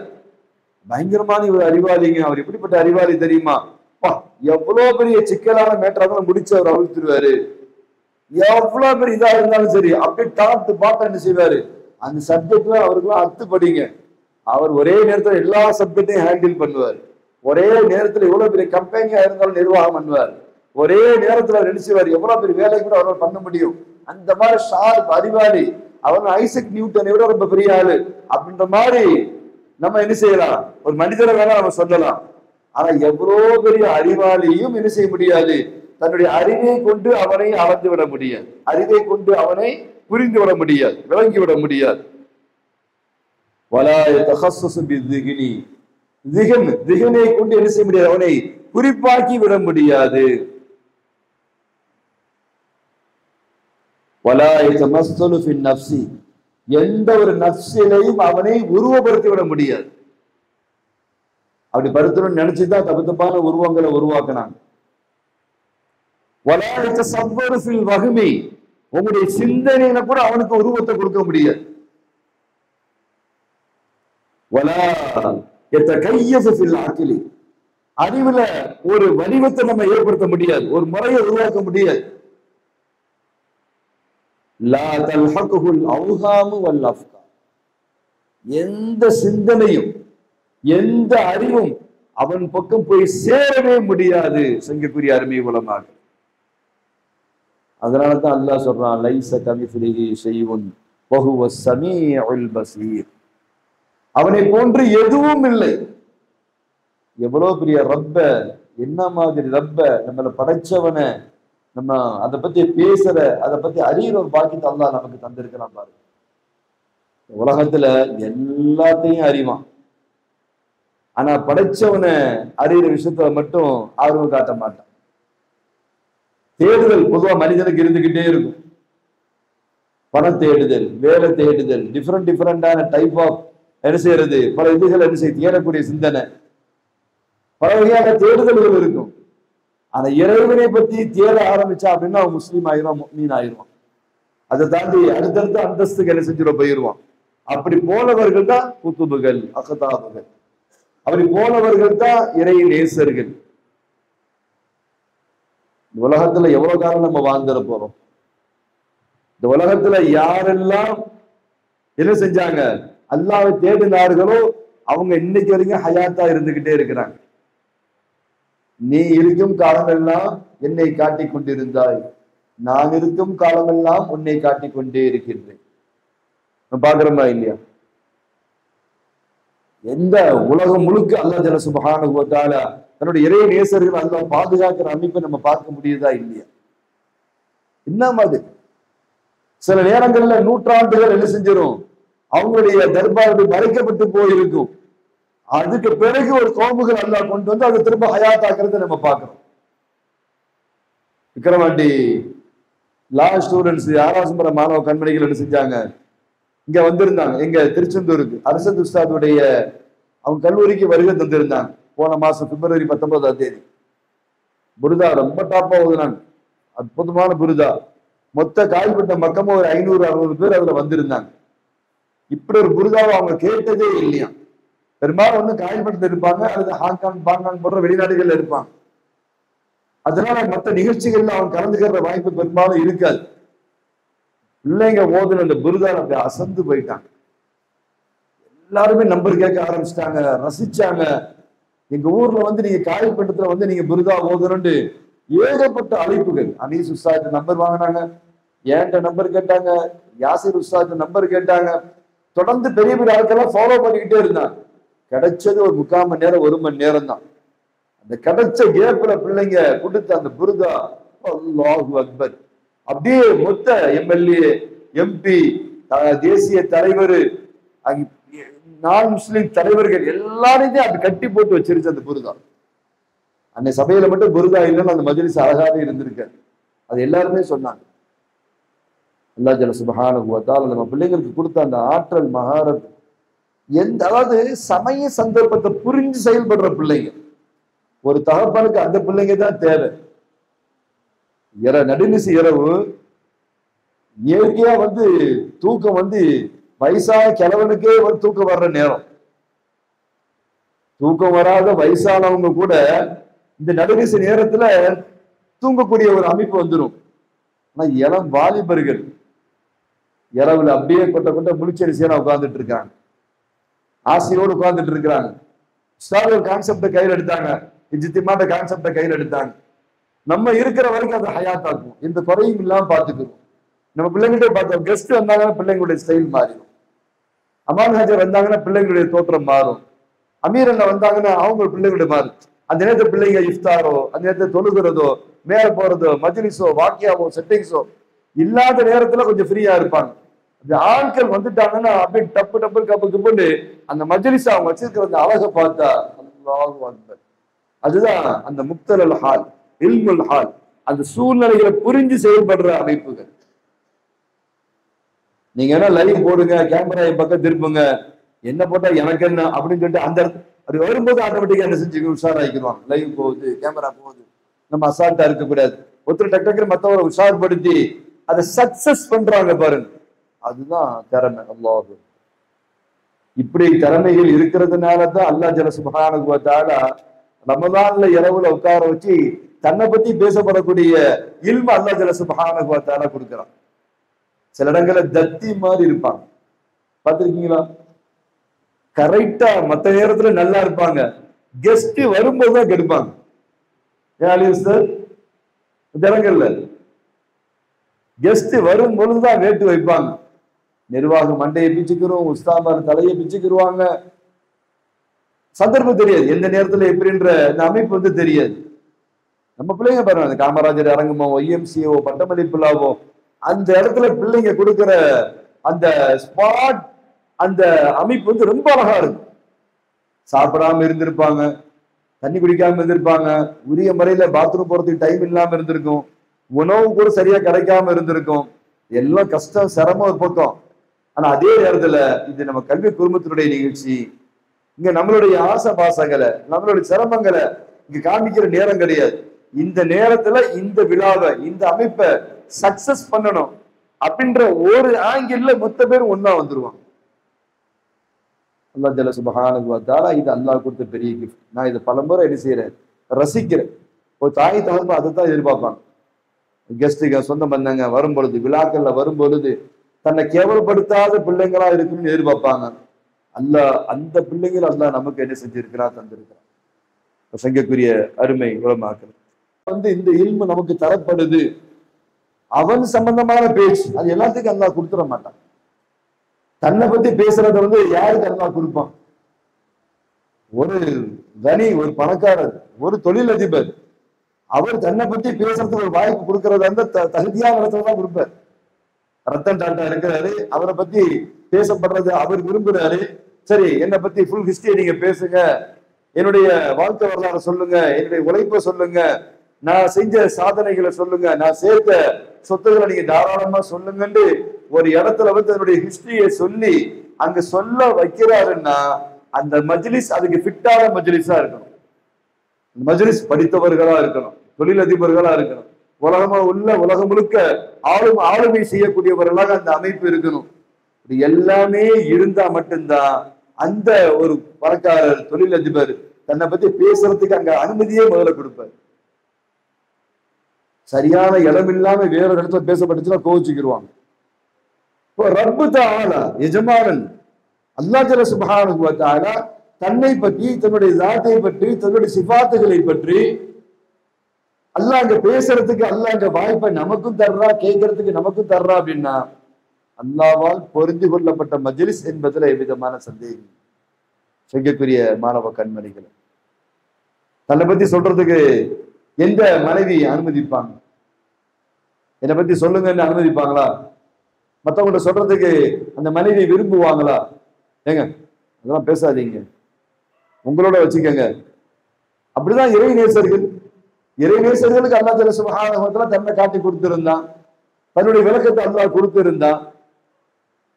பயங்கரமான ஒரு அறிவாளிங்க. அவர் எப்படிப்பட்ட அறிவாளி தெரியுமா? எவ்வளவு பெரிய சிக்கலான மேட்டராக முடிச்சு அவர் அவிழ்த்துருவாரு. எவ்வளவு பெரிய இதா இருந்தாலும் சரி அப்படியே டாப் டு பாட்டம் என்ன செய்வாரு, அந்த சப்ஜெக்ட்ல அவருக்குலாம் அத்து படிங்க. அவர் ஒரே நேரத்தில் எல்லா சப்ஜெக்டையும் ஹேண்டில் பண்ணுவார். ஒரே நேரத்துல எவ்வளவு பெரிய கம்பெனியா இருந்தாலும் நிர்வாகம் பண்ணுவார். ஒரே நேரத்துல நினைச்சுவார், எவ்வளவு பெரிய வேலை கூட அவரால் பண்ண முடியும். அந்த மாதிரி ஷார்ப் அறிவாளி. அவர் ஐசக் நியூட்டனை விட ரொம்ப பெரிய ஆளு அப்படின்ற மாதிரி நம்ம என்ன செய்யலாம், ஒரு மனிதரை வேணா நம்ம சொல்லலாம். ஆனா எவ்வளவு பெரிய அறிவாளியும் என்ன செய்ய முடியாது, தன்னுடைய அறிவை கொண்டு அவனை அளந்து விட முடியாது, அறிவை கொண்டு அவனை புரிந்து விட முடியாது, விளங்கி விட முடியாது. திகனை கொண்டு என்ன செய்ய முடியாது, அவனை குறிப்பாக்கி விட முடியாது. எந்த ஒரு நஃப்ஸிலையும் அவனை உருவப்படுத்தி விட முடியாது. அப்படி படுத்தணும்னு நினைச்சுதான் தப்பு தப்பான உருவங்களை உருவாக்கினாங்க. வகுமை, உங்களுடைய சிந்தனையில கூட அவனுக்கு உருவத்தை கொடுக்க முடியாது. அறிவுல ஒரு வடிவத்தை நம்ம ஏற்படுத்த முடியாது, ஒரு முறையை உருவாக்க முடியாது. எந்த சிந்தனையும் எந்த அறிவும் அவன் பக்கம் போய் சேரவே முடியாது. சங்கக்குரிய அருமை உலமாக. அதனாலதான் அல்லாஹ் சொல்றான், லைஸ கமிஸ்லிஹி ஷைஉன் வஹுவ ஸமீஉல் பஸீர். அவனை போன்று எதுவும் இல்லை. எவ்வளவு பெரிய ரப்ப, என்ன மாதிரி ரப்ப, நம்மளை படைச்சவனை நம்ம அதை பத்தி பேசுற, அதை பத்தி அறிகிற ஒரு பாக்கியத்தை அல்லாஹ் நமக்கு தந்திருக்கிறான் பாருங்க. உலகத்துல எல்லாத்தையும் அறிவான், ஆனா படைச்சவனை அறிகிற விஷயத்துல மட்டும் ஆர்வம் காட்ட மாட்டான். தேடுதல் பொதுவா மனிதனுக்கு இருந்துகிட்டே இருக்கும். பணம் தேடுதல், வேலை தேடுதல், டிஃப்ரெண்டான டைப் ஆஃப் என்ன செய்யறது, பல இதுகள் என்ன செய்ய தேடக்கூடிய சிந்தனை, பல வகையான தேடுதல்கள் இருக்கும். ஆனா இறைவனை பத்தி தேட ஆரம்பிச்சா அப்படின்னா அவன் முஸ்லீம் ஆயிரும், முஃமின் ஆயிரும். அதை தாண்டி அடுத்தடுத்த அந்தஸ்துக்கு என்ன செஞ்சிட போயிருவான். அப்படி போனவர்கள் தான் குத்துபுகள், அகதாபுகள். அப்படி போனவர்கள் தான் இறை நேசர்கள். இந்த உலகத்துல எவ்வளவு காலம் நம்ம வாழ்ந்துட போறோம்? இந்த உலகத்துல யாரெல்லாம் என்ன செஞ்சாங்க, அல்லாஹ்வை தேடினார்களோ அவங்க இன்னைக்கு வரைக்கும் ஹயாத்தா இருந்துகிட்டே இருக்கிறாங்க. நீ இருக்கும் காலமெல்லாம் என்னை காட்டிக் கொண்டிருந்தாய், நான் இருக்கும் காலமெல்லாம் உன்னை காட்டிக் கொண்டே இருக்கின்றேன். பாக்குறோமா இல்லையா? எந்த உலகம் முழுக்க அல்லாஹ் ஜல்ல சுப்ஹானஹு வ தஆலா தன்னுடைய இறை நேசர்கள் அல்லாஹ் பாதுகாக்கிற அமைப்பை நம்ம பார்க்க முடியுதா இல்லையா? என்ன மாதிரி சில நேரங்கள்ல நூற்றாண்டுகள் என்ன செஞ்சிடும், அவங்களுடைய தர்பார்கள் மறைக்கப்பட்டு போயிருக்கும். அதுக்கு பிறகு ஒரு கோமுகள் அல்லாஹ் கொண்டு வந்து அதை திரும்ப ஹயாத்தாக்குறதை நம்ம பார்க்கிறோம். விக்கிரவாண்டி லா ஸ்டூடெண்ட்ஸ், ஆராசம்பர மாணவ கண்மணிகள் என்ன செஞ்சாங்க, இங்க வந்திருந்தாங்க. எங்க திருச்செந்தூருக்கு அரசத் உஸ்தாதுடைய அவங்க கல்லூரிக்கு வருகை தந்திருந்தாங்க. போன மாசம் பிப்ரவரி 19ஆம் தேதி. புருதா ரொம்ப டாப்பா ஓதுனாங்க, அற்புதமான புருதா. மொத்த காய்பட்ட மக்கமா ஒரு 500-600 பேர் அதுல வந்திருந்தாங்க. இப்படி ஒரு புருதாவை அவங்க கேட்டதே இல்லையா. பெரும்பாலும் வந்து காயல்பட்டு இருப்பாங்க, அல்லது ஹாங்காங் பாங்காங் போன்ற வெளிநாடுகள்ல இருப்பாங்க. அதனால மற்ற நிகழ்ச்சிகள்ல அவங்க கலந்துக்கிற வாய்ப்பு பெரும்பாலும் இருக்காது. பிள்ளைங்க ஓதுன அந்த புருதால அப்படி அசந்து போயிட்டாங்க. எல்லாருமே நம்பர் கேட்க ஆரம்பிச்சிட்டாங்க, ரசிச்சாங்க. எங்க ஊர்ல வந்து நீங்க காயல்பட்டத்துல வந்து நீங்க புருதா ஓதுறோன்னு ஏகப்பட்ட அழைப்புகள். அனீஸ் உஸ்தாத் நம்பர் வாங்கினாங்க, ஏன்ட்ட நம்பர் கேட்டாங்க, யாசிர் உஸ்தாத் நம்பர் கேட்டாங்க. தொடர்ந்து பெரிய பெரிய ஆட்கள்லாம் ஃபாலோ பண்ணிக்கிட்டே இருந்தாங்க. கிடைச்சது ஒரு 3/4 மணி நேரம், 1 மணி நேரம் தான். அந்த கிடைச்ச கேப்ல பிள்ளைங்க கொடுத்த அந்த புருதா, அல்லாஹு அக்பர். அப்படியே மொத்த எம்எல்ஏ, எம்பி, தேசிய தலைவர், நான் முஸ்லிம் தலைவர்கள் எல்லாரையுமே அப்படி கட்டி போட்டு வச்சிருச்சு அந்த புருதா. அந்த சபையில மட்டும் புருதா இல்லைன்னு அந்த மஜ்லிஸ் அழகாக இருந்திருக்கு. அது எல்லாருமே சொன்னாங்க. அல்லாஹ் ஜல்ல சுப்ஹானஹு வ தஆலா நம்ம பிள்ளைங்களுக்கு கொடுத்த அந்த ஆற்றல், மகாரத், அதாவது சமய சந்தர்ப்பத்தை புரிஞ்சு செயல்படுற பிள்ளைங்க. ஒரு தகப்பனுக்கு அந்த பிள்ளைங்க தான் தேவை. நடுநிசி இரவு இயற்கையா வந்து தூக்கம் வந்து வயசான கிழவனுக்கே ஒரு தூக்கம் வர்ற நேரம். தூக்கம் வராத வயசானவங்க கூட இந்த நடுநிசி நேரத்துல தூங்கக்கூடிய ஒரு அமைப்பு வந்துடும். ஆனா இளம் வாலிபர்கள் இரவுல அப்படியே கொட்ட கொட்ட முழிச்சரிசியா உட்கார்ந்துட்டு இருக்காங்க, ஆசையோடு உட்கார்ந்துட்டு இருக்கிறாங்க. ஒரு கான்செப்டை கையில் எடுத்தாங்க, இஜ்திமாட கான்செப்டை கையில் எடுத்தாங்க. நம்ம இருக்கிற வரைக்கும் அதை ஹயாத்தாக்கும், எந்த குறையும் இல்லாம பார்த்துக்கிறோம். நம்ம பிள்ளைங்கிட்டே பார்த்தோம், கெஸ்ட் வந்தாங்கன்னா பிள்ளைங்களுடைய ஸ்டைல் மாறிடும். அமான் ஹாஜர் வந்தாங்கன்னா பிள்ளைங்களுடைய தோற்றம் மாறும். அமீர் அண்ணா வந்தாங்கன்னா அவங்க பிள்ளைங்களுடைய மாறும். அந்த நேரத்தில் பிள்ளைங்க இஃப்தாரோ, அந்த நேரத்தில் தொழுகிறதோ, மேல போறதோ, மஜ்லிஸோ, வாக்கியாவோ, செட்டிங்ஸோ இல்லாத நேரத்துல கொஞ்சம் ஃப்ரீயா இருப்பாங்க. இந்த ஆட்கள் வந்துட்டாங்கன்னா அப்படியே டப்பு டப்பு கப்பு கப்புன்னு அந்த மஜ்லிஸ் அவங்க வச்சிருக்கிற அந்த அழகை பார்த்தா அல்லாஹு அக்பர். அதுதான் அந்த முக்தல் ஹால், இல்முல் ஹால், அந்த சூழ்நிலைகளை புரிஞ்சு செயல்படுற அமைப்புகள். நீங்க என்ன லைவ் போடுங்க, கேமரா பக்கம் திருப்புங்க, என்ன போட்டா எனக்கு என்ன அப்படின்னு சொல்லிட்டு அந்த அது வரும்போது ஆட்டோமேட்டிக்கா என்ன செஞ்சு உஷாராக்கிடுவாங்க. லைவ் போகுது, கேமரா போகுது, நம்ம அசால்ட்டா இருக்கக்கூடாது. ஒருத்தர் டக்கு டக்குன்னு மற்றவரை உஷார்படுத்தி அதை சக்சஸ் பண்றாங்க பாருங்க, அதுதான் திறமை. அல்லாஹ் இப்படி திறமைகள் இருக்கிறதுனாலதான் அல்லாஹ் ஜல்ல சுப்ஹானஹு வ தஆலா ரமலான்ல இரவுல உட்கார வச்சு தன்னை பத்தி பேசப்படக்கூடிய இல்ம அல்லாஹ் ஜல்ல சுப்ஹானஹு வ தஆலா கொடுக்குறான். சில இடங்கள்ல தத்தி மாதிரி இருப்பாங்க, பார்த்திருக்கீங்களா? கரெக்டா மற்ற நேரத்துல நல்லா இருப்பாங்க, கெஸ்ட் வரும்போதுதான் கெடுப்பாங்க. சார் இடங்கள்ல கெஸ்ட் வரும் பொழுதுதான் வேட்டு வைப்பாங்க. நிர்வாகம் மண்டையை பிச்சுக்கிறோம், உஸ்தாமார் தலையை பிச்சுக்கிருவாங்க. சந்தர்ப்பம் தெரியாது, எந்த நேரத்துல எப்படின்ற இந்த அமைப்பு வந்து தெரியாது. நம்ம பிள்ளைங்க பாருங்க, காமராஜர் அரங்கமோ, ஒய்எம்சிஓ, பட்டமளிப்புலாவோ, அந்த இடத்துல பிள்ளைங்க கொடுக்கிற அந்த ஸ்பாட், அந்த அமைப்பு வந்து ரொம்ப அழகா இருக்கும். சாப்பிடாம இருந்திருப்பாங்க, தண்ணி குடிக்காம இருந்திருப்பாங்க, உரிய முறையில பாத்ரூம் போறதுக்கு டைம் இல்லாம இருந்திருக்கும், உணவு கூட சரியா கிடைக்காம இருந்திருக்கும். எல்லாம் கஷ்டம் சிரமம் ஒரு பக்கம். ஆனா அதே நேரத்துல இது நம்ம கல்வி குடும்பத்தினுடைய நிகழ்ச்சி. இங்க நம்மளுடைய ஆசை பாசங்களை, நம்மளுடைய சிரமங்களை இங்க காமிக்கிற நேரம் கிடையாது. இந்த நேரத்துல இந்த விழாவை, இந்த அமைப்பை சக்சஸ் பண்ணணும் அப்படின்ற ஒரு ஆங்கிள் மொத்த பேரும் ஒன்னா வந்துருவாங்க. அல்லாஹ் ஜல்ல சுப்ஹானஹு வ தஆலா இது அல்லாஹ் கொடுத்த பெரிய கிஃப்ட். நான் இதை பலமுறை என்ன செய்யறேன், ரசிக்கிறேன். ஒரு தாய் தகப்பன் அதை தான் எதிர்பார்ப்பாங்க. கெஸ்ட்டுங்க, சொந்த பந்தங்க வரும் பொழுது, விழாக்கள்ல வரும் பொழுது தன்னை கேவலப்படுத்தாத பிள்ளைங்களா இருக்குன்னு எதிர்பார்ப்பாங்க. அல்லாஹ் அந்த பிள்ளைங்கள் அல்லாஹ் நமக்கு என்ன செஞ்சிருக்கிறா, தந்திருக்கிறான். சங்கக்குரிய அருமை உலமாக்கள் வந்து இந்த இல்மு நமக்கு தரப்படுது. அவன் சம்பந்தமான பேச்சு அது எல்லாத்துக்கும் அல்லாஹ் கொடுத்துட மாட்டான். தன்னை பத்தி பேசுறத வந்து யாருக்கு அல்லாஹ் கொடுப்பான்? ஒரு தனி, ஒரு பணக்காரர், ஒரு தொழிலதிபர், அவர் தன்னை பத்தி பேசுறதுக்கு ஒரு வாய்ப்பு கொடுக்கறத வந்து தகுதியான இடத்துல தான் கொடுப்பார். ரத்தன் டாட்டா இருக்கிறாரு, அவரை பத்தி பேசப்படுறது அவர் விரும்புறாரு. சரி, என்னை பத்தி ஃபுல் ஹிஸ்டரி நீங்க பேசுங்க, என்னுடைய வாழ்க்கை வரலாறு சொல்லுங்க, என்னுடைய உழைப்பை சொல்லுங்க, நான் செஞ்ச சாதனைகளை சொல்லுங்க, நான் சேர்த்த சொத்துக்களை நீங்க தாராளமா சொல்லுங்கன்னு ஒரு இடத்துல வந்து என்னுடைய ஹிஸ்டரியை சொல்லி அங்க சொல்ல வைக்கிறாருன்னா அந்த மஜ்லிஸ் அதுக்கு ஃபிட்டான மஜ்லிஸா இருக்கணும். மஜ்லிஸ் படித்தவர்களா இருக்கணும், தொழிலதிபர்களா இருக்கணும், உலகம் முழுக்க ஆளுமை செய்யக்கூடியவர்களாக அந்த அமைப்பு இருக்கணும். இது எல்லாமே இருந்தா மட்டும்தான் அந்த ஒரு பணக்காரர் தொழிலதிபர் தன்னை பத்தி பேசுறதுக்கு அங்க அனுமதியே முதல்ல கொடுப்பார். சரியான இடம் இல்லாம வேற இடத்துல பேசப்பட்டுச்சுன்னா கோவிச்சுக்கிடுவாங்க. இப்போ ரப்பு தஆலா எஜமானன் அல்லாஹ் ஜல்ல சுப்ஹானஹு வ தஆலா தன்னை பற்றி, தன்னுடைய ஸாத்தை பற்றி, தன்னுடைய சிஃபாத்துகளை பற்றி அல்லாஹ் அங்க பேசுறதுக்கு அல்லாஹ் அங்க வாய்ப்பை நமக்கும் தர்றா, கேட்கறதுக்கு நமக்கும் தர்றா அப்படின்னா அல்லாஹ்வால் பொருந்தி கொள்ளப்பட்ட மஜ்லிஸ் என்பதுல எவ்விதமான சந்தேகம். செய்யக்கூடிய மாணவ கண்மணிகள் தன்னை பத்தி சொல்றதுக்கு எந்த மனைவி அனுமதிப்பாங்க? என்னை பத்தி சொல்லுங்கன்னு அனுமதிப்பாங்களா? மற்றவங்கள்ட்ட சொல்றதுக்கு அந்த மனைவி விரும்புவாங்களா? ஏங்க அதெல்லாம் பேசாதீங்க, உங்களோட வச்சுக்கோங்க. அப்படிதான் இறைநேசர்களுக்கு அல்லாஹ் ஜல்ல சுப்ஹானஹு வ தஆலா தன்னை காட்டி கொடுத்திருந்தான், தன்னுடைய விளக்கத்தை அல்லாஹ் கொடுத்திருந்தான்.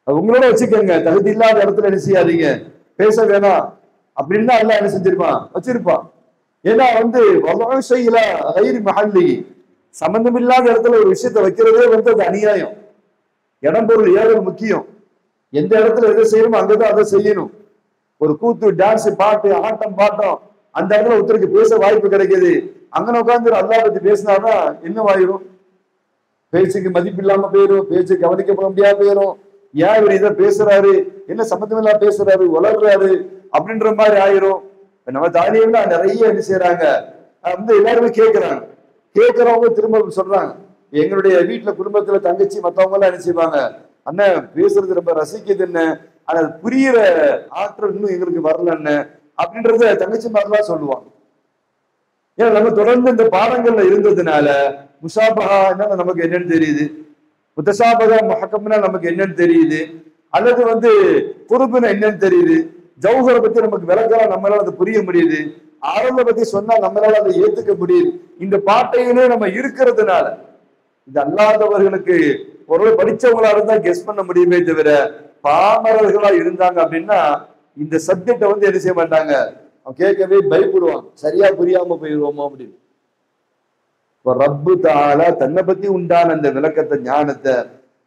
உங்களோட வச்சுக்கோங்க, தகுதி இல்லாத இடத்துல என்ன செய்யாதீங்க, பேச வேணாம் அப்படின்னு அல்லாஹ் என்ன செஞ்சிருப்பான், வச்சிருப்பான். ஏன்னா வந்து வலாஷையில கைரி மஹல்லி, சம்பந்தம் இல்லாத இடத்துல ஒரு விஷயத்தை வைக்கிறதே வந்து அது அநியாயம். இடம் பொருள் ஏவல் முக்கியம். எந்த இடத்துல எதை செய்யணுமோ அங்கதான் அதை செய்யணும். ஒரு கூத்து, டான்ஸ், பாட்டு, ஆட்டம் பாட்டம் அந்த இடத்துல ஒருத்தருக்கு பேச வாய்ப்பு கிடைக்குது, அங்கன உட்கார்ந்து அல்லாஹ் பத்தி பேசினாதான் என்னவாயிரும்? பேச்சுக்கு மதிப்பு இல்லாம போயிடும், பேச்சு கவனிக்கப்பட முடியாம போயிடும். ஏன் இவர் இதை பேசுறாரு, என்ன சம்பந்தம் இல்லாம பேசுறாரு, வளர்றாரு அப்படின்ற மாதிரி ஆயிரும். நம்ம தாலியம்னா நிறைய என்ன செய்யறாங்க வந்து எல்லாருமே கேட்கிறாங்க. கேட்கறவங்க திரும்ப சொல்றாங்க, எங்களுடைய வீட்டுல குடும்பத்துல தங்கச்சி மத்தவங்க எல்லாம் என்ன செய்வாங்க, அண்ணன் பேசுறது ரொம்ப ரசிக்குது என்ன, ஆனா புரியுற ஆற்றல் இன்னும் எங்களுக்கு வரல என்ன அப்படின்றத தங்கச்சி மாதிரிலாம் சொல்லுவாங்க. ஏன்னா நம்ம தொடர்ந்து இந்த பாடங்கள்ல இருந்ததுனால முசாபஹா என்ன நமக்கு என்னன்னு தெரியுது, முத்தசாபகா முஹக்கம்னா நமக்கு என்னன்னு தெரியுது, அல்லது வந்து குருபுனா என்னன்னு தெரியுது, ஜௌஹரை பத்தி நமக்கு விளக்கலாம் நம்மளால அதை புரிய முடியுது, ஆரம்ப பத்தி சொன்னா நம்மளால அதை ஏத்துக்க முடியுது. இந்த பாட்டையிலே நம்ம இருக்கிறதுனால இது அல்லாதவர்களுக்கு ஒரு படிச்சவங்களா இருந்தா கெஸ் பண்ண முடியுமே தவிர பாமரர்களா இருந்தாங்க அப்படின்னா இந்த சப்ஜெக்ட வந்து என்ன செய்ய மாட்டாங்க, கேட்கவே பயப்படுவாங்க, சரியா புரியாம போயிடுவோமோ அப்படின்னு. ரப்பு தஆலா தன்னை பத்தி உண்டான அந்த விளக்கத்தை ஞானத்தை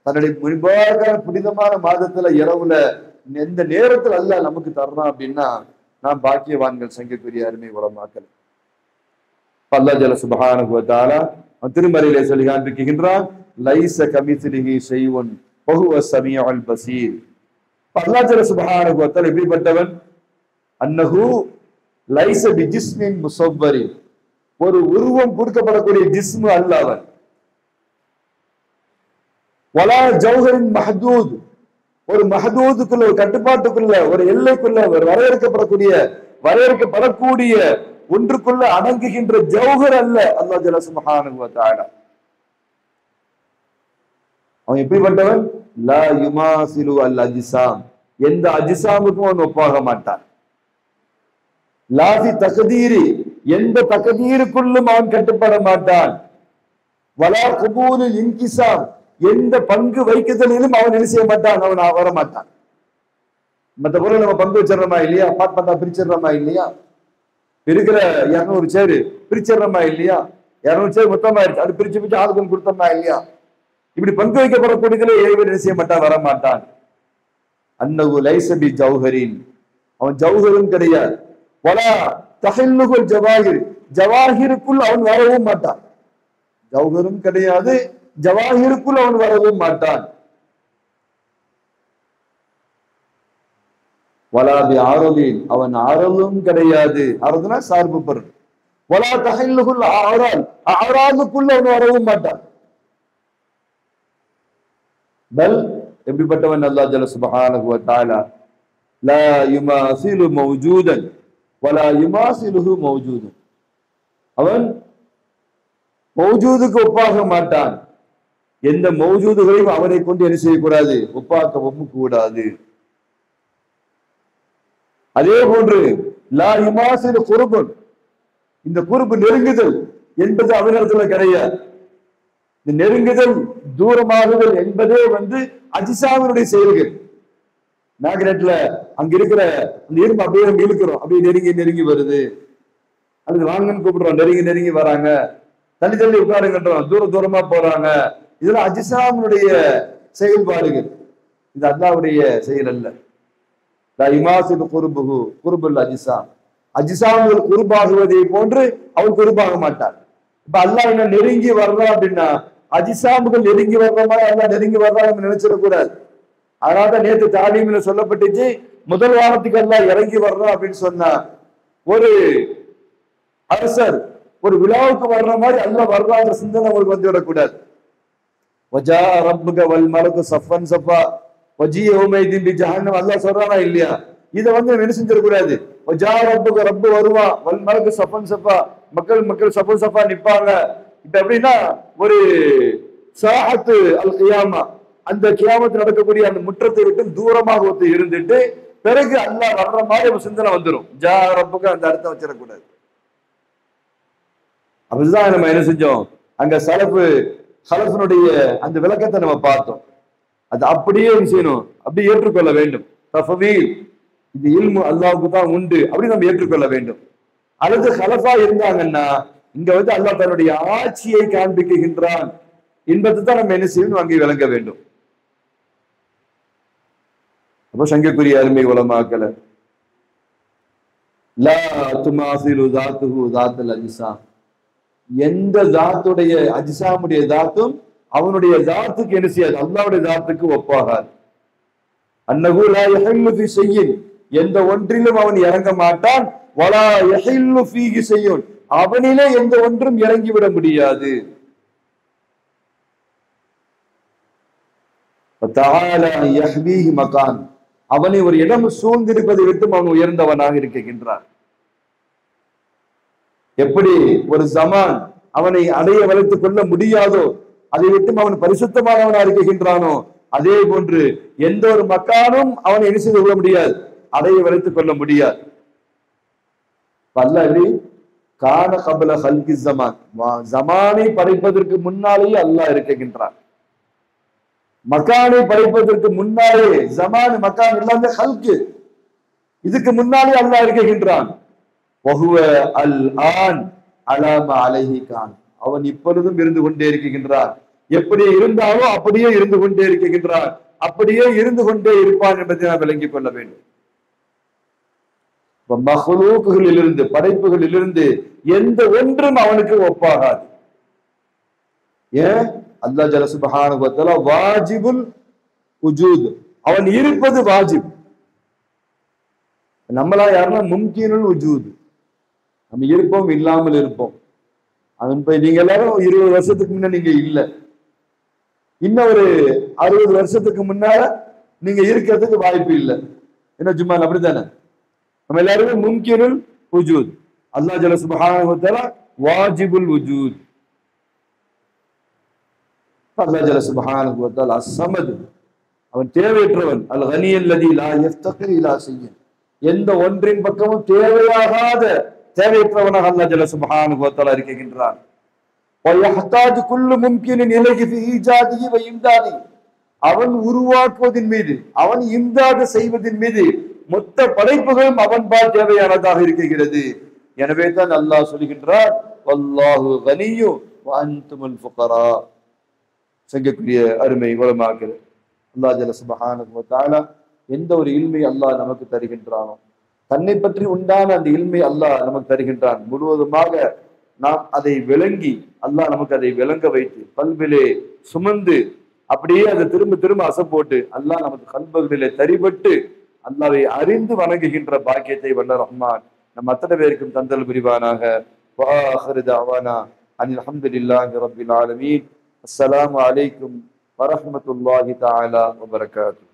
தன்னுடைய முன்பாக புனிதமான மாதத்துல இரவுல எந்த நேரத்துல அல்லாஹ் நமக்கு தர்றான் அப்படின்னா நாம் பாக்கியவான்கள், சங்கைக்குரிய அருமை உலமாக்கள். அல்லாஹ் ஜல்ல சுப்ஹானஹு வ தஆலா திருமறையிலே சொல்லி காண்பிக்கின்றான், லைஸ கமிஸ்லிஹி ஷைஉன் வஹுவ ஸமீஉல் பஸீர். அல்லாஹ் ஜல்ல சுப்ஹானஹு வ தஆலா எப்படிப்பட்டவன், அன்னஹு லைஸ பிஜிஸ்மின் முஸவ்வரின், ஒரு உருவம் கொடுக்கப்படக்கூடிய ஜிஸ்மு அல்ல அவன். வலா ஜௌஹரின் மஹ்தூத், ஒரு மஹ்தூதுக்குள்ள, ஒரு கட்டுப்பாட்டுக்குள்ள, ஒரு எல்லைக்குள்ள, ஒரு வரையறுக்கப்படக்கூடிய ஒன்றுக்குள்ள அடங்குகின்ற ஜௌஹர் அல்ல அல்லாஹ் ஜல்ல சுப்ஹானஹு வ தஆலா. அவன் எப்படிப்பட்டவன், லா யுமாசிலு அல் அஜ்சாம், எந்த அஜ்சாமுக்கும் அவன் ஒப்பாக மாட்டான். லாஃபி தக்தீரி, எந்த தக்தீருக்குள்ளும் அவன் கட்டுப்பட மாட்டான். வலா குபூலில் இன்கிசாம், எந்த பங்கு வைக்குதலிலும் அவன் என்ன செய்ய மாட்டான், அவன் வர மாட்டான். மற்ற பொருள் நம்ம பங்கு வச்சிடறோமா இல்லையா, அபார்ட்மெண்டா பிரிச்சிடறோமா இல்லையா, இருக்கிற 200 சேரு பிரிச்சிடறோமா இல்லையா, 200 சேர் மொத்தமா இருக்கு, அது பிரிச்சு பிரிச்சு ஆளுக்கு கொடுத்தோமா இல்லையா, இப்படி பங்கு வைக்கப்படக்கூடியதுல ஏன் என்ன செய்ய மாட்டான், வர மாட்டான். அன்னஹு லைஸ பி ஜௌஹரின், அவன் ஜௌஹரும் கிடையாது. வலா தஹல்லுல் ஜவாஹிர், ஜவாஹிருக்குள் அவன் வரவும் மாட்டான். ஜௌஹரும் கிடையாது, ஜவாஹிருக்குள் அவன் வரவும் மாட்டான். வலா பி ஆரலின், அவன் ஆரலும் கிடையாது, ஆரதுனா சார்பு பொருள். வலா தஹல்லுல் ஆரால், ஆராலுக்குள்ள அவன் வரவும் மாட்டான். பல் எப்படிப்பட்டவன் அல்லாஹ் ஜல்ல சுப்ஹானஹு வ தஆலா, லா யுமாசிலு மௌஜூதன் வலா யுமாசிலுஹு மௌஜூதன், அவன் மௌஜூதுக்கு ஒப்பாக மாட்டான், எந்த மௌஜூதுகளையும் அவனை கொண்டு என்ன செய்யக்கூடாது, ஒப்பாக்கவும் கூடாது. அதே போன்று லா யுமாசிலு குர்புன், இந்த குர்பு நெருங்குதல் என்பது அவனிடத்துல கிடையாது. இந்த நெருங்குதல் தூரமாகுதல் என்பதே வந்து அஜ்சாவினுடைய செயல்கள். மேக்னெட்ல அங்க இருக்கிற அந்த இரும்பு அப்படியே நம்ம இழுக்கிறோம், அப்படியே நெருங்கி நெருங்கி வருது, அல்லது வாங்கன்னு கூப்பிடுறோம், நெருங்கி நெருங்கி வராங்க, தள்ளி தள்ளி உட்காருங்கன்றோம், தூரமா போறாங்க, இதெல்லாம் அஜ்சாவினுடைய செயல்பாடுகள், இது அல்லாஹ்வுடைய செயல் அல்ல. இமாசில் குர்புஹு குர்புல் அஜ்சாம், அஜ்சாம்கள் குர்பாகுவதை போன்று அவன் குர்பாக மாட்டான். இப்ப அல்லாஹ் என்ன நெருங்கி வர்றான் அப்படின்னா அஜ்சாம்கள் நெருங்கி வர்ற மாதிரி அல்லாஹ் நெருங்கி வர்றா நம்ம நினைச்சிடக்கூடாது. அதனாலதான் நேற்று தாலீம்ல சொல்லப்பட்டுச்சு, முதல் வாரத்துக்கு அல்லாஹ் இறங்கி வர்றான் அப்படின்னு சொன்னா, ஒரு அரசர் ஒரு விழாவுக்கு வர்ற மாதிரி அல்லாஹ் வர்றான்ற சிந்தனை உங்களுக்கு வந்து விடக்கூடாது. வஜா ரப்புக வல் மலக்கு சஃபன் சஃபா வஜி யௌமைதின் பி ஜஹன்னம், அல்லாஹ் சொல்றானா இல்லையா, இதை வந்து என்ன செஞ்சிடக்கூடாது. வஜா ரப்புக, ரப்பு வருவான், வல் மலக்கு சஃபன் சஃபா, மக்கள் சஃபன் சஃபா நிப்பாங்க. இப்ப எப்படின்னா ஒரு சாஹத்து அல் கியாமா, அந்த கியாமத்து நடக்கக்கூடிய அந்த முற்றத்தை விட்டு தூரமாக ஒத்து இருந்துட்டு பிறகு அல்லாஹ் வர்ற மாதிரி ஒரு சிந்தனை வந்துடும். ஜா ரப்புக அந்த அர்த்தம் வச்சிடக்கூடாது. அப்படிதான் நம்ம என்ன செஞ்சோம், அங்க சலஃபுனுடைய அந்த விளக்கத்தை நம்ம பார்த்தோம். அது அப்படியே செய்யணும், அப்படி ஏற்றுக்கொள்ள வேண்டும். தஃவீல், இது இல்மு அல்லாஹ்வுக்கு தான் உண்டு, அப்படி நம்ம ஏற்றுக்கொள்ள வேண்டும். அல்லது ஹலஃபா இருந்தாங்கன்னா இங்க வந்து அல்லாஹ் தன்னுடைய ஆட்சியை காண்பிக்கின்றான் என்பதை தான் நம்ம என்ன செய்யணும், அங்கே விளங்க வேண்டும். அப்ப சங்கைக்குரிய அருமை உலமாக்கள, லா துமாசிலு தாத்துஹு தாத்துல் அஜ்சாம், எந்த தாத்துடைய அஜ்சாமுடைய தாத்தும் அவனுடைய தாத்துக்கு என்ன செய்யாது, அல்லாஹ்வுடைய தாத்துக்கு ஒப்பாகாது. அன்னஹு லா யஹல்லு ஃபி ஷைஇன், எந்த ஒன்றிலும் அவன் இறங்க மாட்டான். வலா யஹில்லு ஃபீஹி ஷைஉன், அவனிலே எந்த ஒன்றும் இறங்கிவிட முடியாது. வதஆலா யஹ்வீஹி மகான், அவனை ஒரு இடம் சூழ்ந்திருப்பதை விட்டு அவன் உயர்ந்தவனாக இருக்கின்றான். எப்படி ஒரு ஜமான் அவனை அடைய வளைத்துக் கொள்ள முடியாதோ, அதை விட்டு அவன் பரிசுத்தமானவனாக இருக்கின்றானோ, அதே போன்று எந்த ஒரு மக்கானும் அவனை என்ன செய்து கொள்ள முடியாது, அடைய வளைத்துக் கொள்ள முடியாது. பல்லவி கான கபல ஹல்கி ஜமான், ஜமானை படைப்பதற்கு முன்னாலேயே அல்லாஹ் இருக்கின்றான். மக்கானை படைப்பதற்கு முன்னாலே ஜமான் மக்கான் எல்லாமே ஹல்கு, இதுக்கு முன்னாலே அல்லாஹ் இருக்கின்றான். வஹுவ அல் ஆன் அலாம அலைஹி கான், அவன் இப்பொழுதும் இருந்து கொண்டே இருக்கின்றான். எப்படி இருந்தாலோ அப்படியே இருந்து கொண்டே இருக்கின்றான், அப்படியே இருந்து கொண்டே இருப்பான் என்பதை நாம் விளங்கிக் கொள்ள வேண்டும். மஹ்லூக்குகளிலிருந்து, படைப்புகளிலிருந்து எந்த ஒன்றும் அவனுக்கு ஒப்பாகாது. ஏன்? அல்லாஹ் ஜல்ல சுப்ஹானஹு வ தஆலா வாஜிபுல் உஜூத், அவன் இருப்பது வாஜிப். நம்மளா யாருன்னா மும்கினுல் உஜூத், நம்ம இருப்போம் இல்லாமல் இருப்போம். அவன் போய் நீங்க எல்லாரும் 20 வருஷத்துக்கு முன்ன நீங்க இல்ல, இன்னும் ஒரு 60 வருஷத்துக்கு முன்னால நீங்க இருக்கிறதுக்கு வாய்ப்பு இல்லை. என்ன ஜும்மான் அப்படித்தானே? நம்ம எல்லாருமே மும்கினுல் உஜூத், அல்லாஹ் ஜல்ல சுப்ஹானஹு வ தஆலா வாஜிபுல் உஜூத். அல்லாஹ் ஜல்ல சுப்ஹானஹு வ தஆலா அஸ்-ஸமத், அவன் தேவையற்றவன். அல் கனி அல்லதி லா யஃப்தகிர் இலா ஷைஇன், எந்த ஒன்றின் பக்கமும் தேவையாகாத தேவையற்றவனாக அல்லாஹ் ஜல்ல சுப்ஹானஹு வ தஆலா இருக்கின்றான். வ யஹ்தாஜு குல்லு மும்கினின் இலைஹி ஃபி ஈஜாதிஹி வ இம்தாதிஹி, அவன் உருவாக்குவதின் மீது, அவன் இம்தாது செய்வதின் மீது மொத்த படைப்புகளும் அவன் பால் தேவையானதாக இருக்கிறது. எனவே தான் அல்லாஹ் சொல்கின்றார், வல்லாஹு கனியு வ அன்துமுல் ஃபுகரா. சங்கக்கூடிய அருமை உலமாக்கள், அல்லாஹ் ஜல்ல சுப்ஹானஹு வ தஆலா எந்த ஒரு இல்மை அல்லாஹ் நமக்கு தருகின்றானோ, தன்னை பற்றி உண்டான அந்த இல்மை அல்லாஹ் நமக்கு தருகின்றான். முழுவதுமாக நாம் அதை விளங்கி, அல்லாஹ் நமக்கு அதை விளங்க வைத்து கல்விலே சுமந்து அப்படியே அதை திரும்ப திரும்ப அசப்போட்டு அல்லாஹ் நமக்கு கல்புகளிலே தரிபட்டு அல்லாஹ்வை அறிந்து வணங்குகின்ற பாக்கியத்தை வல்ல ரஹ்மான் நம் அத்தனை பேருக்கும் தந்தல் புரிவானாக. வஆஹிரு தஅவானா அனில் ஹம்துலில்லாஹி ரப்பில் ஆலமீன். அஸ்ஸலாமு அலைக்கும் வரஹ்மத்துல்லாஹி தஆலா வபரகாத்துஹு.